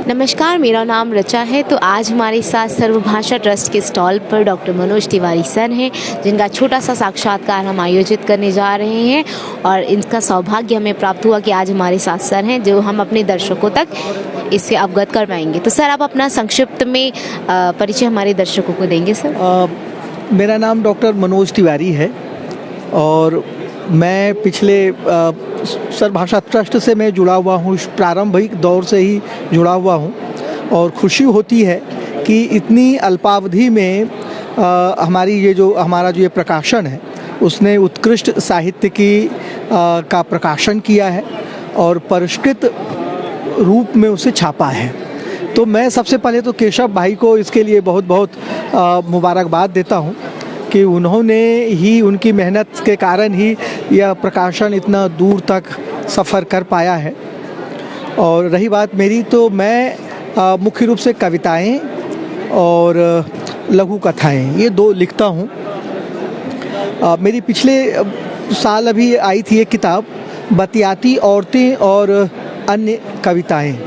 नमस्कार, मेरा नाम रचा है। तो आज हमारे साथ सर्वभाषा ट्रस्ट के स्टॉल पर डॉक्टर मनोज तिवारी सर हैं, जिनका छोटा सा साक्षात्कार हम आयोजित करने जा रहे हैं और इनका सौभाग्य हमें प्राप्त हुआ कि आज हमारे साथ सर हैं, जो हम अपने दर्शकों तक इससे अवगत कर पाएंगे। तो सर, आप अपना संक्षिप्त में परिचय हमारे दर्शकों को देंगे सर? मेरा नाम डॉक्टर मनोज तिवारी है और मैं पिछले सर्वभाषा ट्रस्ट से मैं जुड़ा हुआ हूँ, प्रारंभिक दौर से ही जुड़ा हुआ हूँ और खुशी होती है कि इतनी अल्पावधि में हमारा जो ये प्रकाशन है उसने उत्कृष्ट साहित्य का प्रकाशन किया है और परिष्कृत रूप में उसे छापा है। तो मैं सबसे पहले तो केशव भाई को इसके लिए बहुत बहुत मुबारकबाद देता हूँ कि उन्होंने ही, उनकी मेहनत के कारण ही यह प्रकाशन इतना दूर तक सफ़र कर पाया है। और रही बात मेरी, तो मैं मुख्य रूप से कविताएं और लघु कथाएं ये दो लिखता हूं। मेरी पिछले साल अभी आई थी एक किताब, बतियाती औरतें और अन्य कविताएं,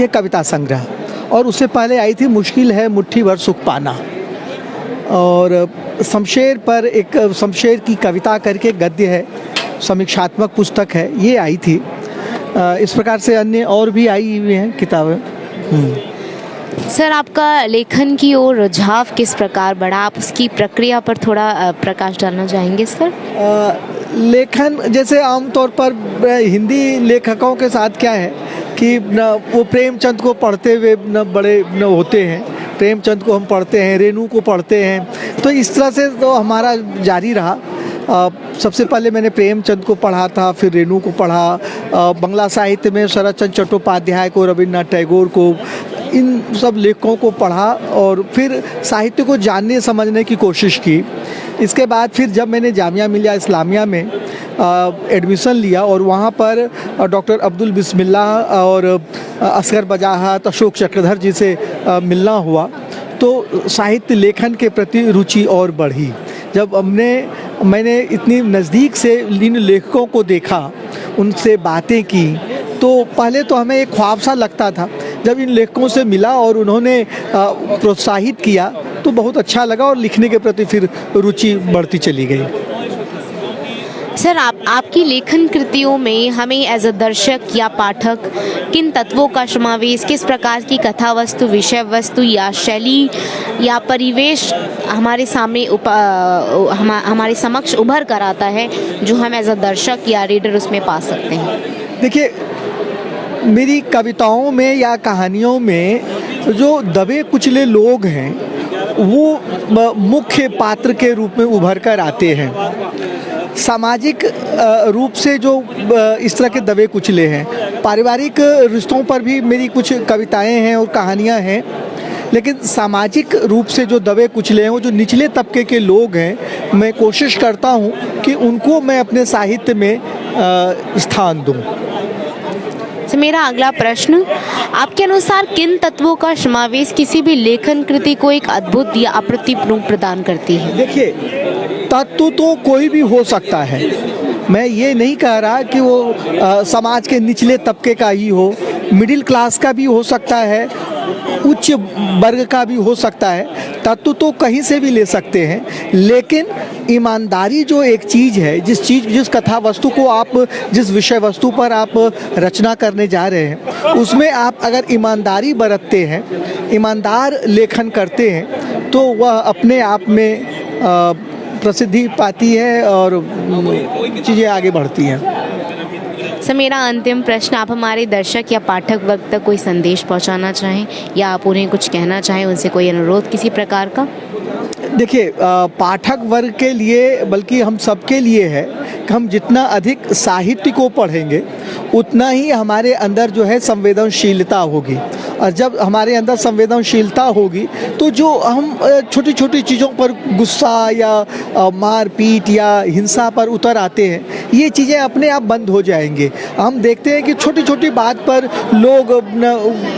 ये कविता संग्रह। और उससे पहले आई थी मुश्किल है मुट्ठी भर सुख पाना। और शमशेर पर एक शमशेर की कविता करके गद्य है, समीक्षात्मक पुस्तक है, ये आई थी। इस प्रकार से अन्य और भी आई हुई हैं किताबें। सर, आपका लेखन की ओर रुझाव किस प्रकार बढ़ा? आप उसकी प्रक्रिया पर थोड़ा प्रकाश डालना चाहेंगे सर? लेखन जैसे आमतौर पर हिंदी लेखकों के साथ क्या है कि वो प्रेमचंद को पढ़ते हुए बड़े होते हैं, प्रेमचंद को हम पढ़ते हैं, रेणु को पढ़ते हैं, तो इस तरह से तो हमारा जारी रहा। सबसे पहले मैंने प्रेमचंद को पढ़ा था, फिर रेणु को पढ़ा, बंगला साहित्य में शरत चंद्र चट्टोपाध्याय को, रविन्द्रनाथ टैगोर को, इन सब लेखकों को पढ़ा और फिर साहित्य को जानने समझने की कोशिश की। इसके बाद फिर जब मैंने जामिया मिलिया इस्लामिया में एडमिशन लिया और वहाँ पर डॉक्टर अब्दुल बिस्मिल्लाह और असगर बजाहत, अशोक चक्रधर जी से मिलना हुआ, तो साहित्य लेखन के प्रति रुचि और बढ़ी। जब मैंने इतनी नज़दीक से इन लेखकों को देखा, उनसे बातें की, तो पहले तो हमें एक ख्वाब सा लगता था। जब इन लेखकों से मिला और उन्होंने प्रोत्साहित किया तो बहुत अच्छा लगा और लिखने के प्रति फिर रुचि बढ़ती चली गई। सर, आपकी लेखन कृतियों में हमें एज अ दर्शक या पाठक किन तत्वों का समावेश, किस प्रकार की कथा वस्तु, विषय वस्तु या शैली या परिवेश हमारे सामने हमारे समक्ष उभर कर आता है, जो हम एज अ दर्शक या रीडर उसमें पा सकते हैं? देखिए, मेरी कविताओं में या कहानियों में जो दबे कुचले लोग हैं वो मुख्य पात्र के रूप में उभर कर आते हैं। सामाजिक रूप से जो इस तरह के दबे कुचले हैं, पारिवारिक रिश्तों पर भी मेरी कुछ कविताएं हैं और कहानियां हैं, लेकिन सामाजिक रूप से जो दबे कुचले हैं, वो जो निचले तबके के लोग हैं, मैं कोशिश करता हूं कि उनको मैं अपने साहित्य में स्थान दूं। मेरा अगला प्रश्न, आपके अनुसार किन तत्वों का समावेश किसी भी लेखन कृति को एक अद्भुत या अप्रतिम रूप प्रदान करती है? देखिए, तत्व तो कोई भी हो सकता है। मैं ये नहीं कह रहा कि वो समाज के निचले तबके का ही हो, मिडिल क्लास का भी हो सकता है, उच्च वर्ग का भी हो सकता है। तत्व तो कहीं से भी ले सकते हैं, लेकिन ईमानदारी जो एक चीज़ है, जिस कथा वस्तु को आप, जिस विषय वस्तु पर आप रचना करने जा रहे हैं, उसमें आप अगर ईमानदारी बरतते हैं, ईमानदार लेखन करते हैं, तो वह अपने आप में प्रसिद्धि पाती है और चीज़ें आगे बढ़ती हैं। सर, मेरा अंतिम प्रश्न, आप हमारे दर्शक या पाठक वर्ग तक कोई संदेश पहुंचाना चाहें या आप उन्हें कुछ कहना चाहें, उनसे कोई अनुरोध किसी प्रकार का? देखिए, पाठक वर्ग के लिए बल्कि हम सबके लिए है कि हम जितना अधिक साहित्य को पढ़ेंगे उतना ही हमारे अंदर जो है संवेदनशीलता होगी। और जब हमारे अंदर संवेदनशीलता होगी तो जो हम छोटी छोटी चीज़ों पर गुस्सा या मारपीट या हिंसा पर उतर आते हैं, ये चीज़ें अपने आप बंद हो जाएंगे। हम देखते हैं कि छोटी छोटी बात पर लोग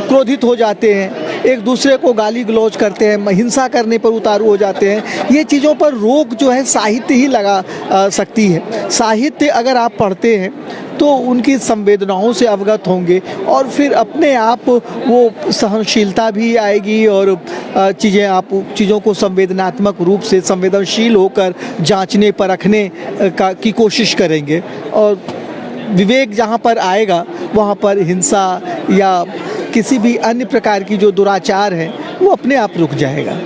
क्रोधित हो जाते हैं, एक दूसरे को गाली गलौज करते हैं, हिंसा करने पर उतारू हो जाते हैं। ये चीज़ों पर रोक जो है साहित्य ही लगा सकती है। साहित्य अगर आप पढ़ते हैं तो उनकी संवेदनाओं से अवगत होंगे और फिर अपने आप वो सहनशीलता भी आएगी और चीज़ों को संवेदनात्मक रूप से संवेदनशील होकर जांचने परखने की कोशिश करेंगे और विवेक जहाँ पर आएगा वहाँ पर हिंसा या किसी भी अन्य प्रकार की जो दुराचार है वो अपने आप रुक जाएगा।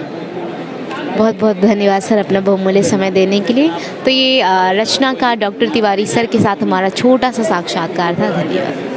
बहुत बहुत धन्यवाद सर अपना बहुमूल्य समय देने के लिए। तो ये रचनाकार डॉक्टर तिवारी सर के साथ हमारा छोटा सा साक्षात्कार था। धन्यवाद।